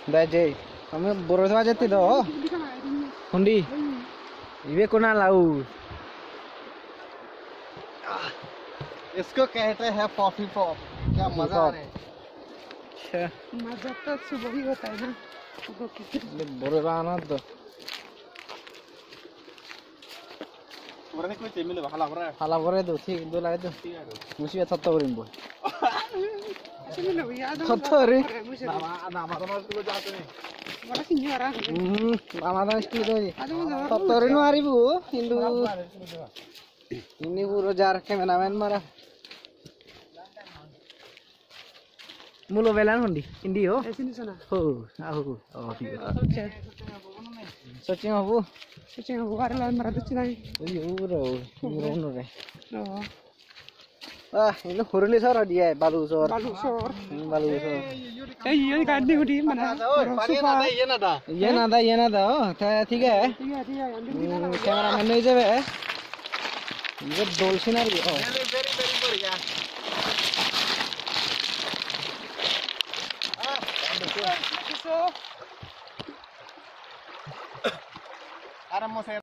दाजे हमें बोरोदवा जाते दो हुंडी इवे कोना लाऊ इसको कहते हैं पॉपी पॉप। क्या मजा आ रहा है। अच्छा मजा तो सुबह ही होता है ना बोरोदवा ना तो Orang ko cemil bahala bara. हाला करे दो ठीक दो लाए दो मुझे अच्छा तो करें बोल चलो लो याद अच्छा रे Nama sama ko jaate ne. बड़ा सिंह मामा स्टील दो जी तो रे नो आरी बु Hindu ini buru jar kameramen mara mulo velan hundi indi ho ऐसे नहीं सुना हो आहो oh ठीक है सोचिंग हो सोचे वो बार लाल मरा तो चिनाई uro uro re oh ah ini huruli sor dia balu sor balu sor eh ये गाड़ी उड़ी मना सुपा ये ना था ठीक है कैमरामैन नहीं जावे ये डोल सीनरी oh Very बढ़िया। Ahora vamos a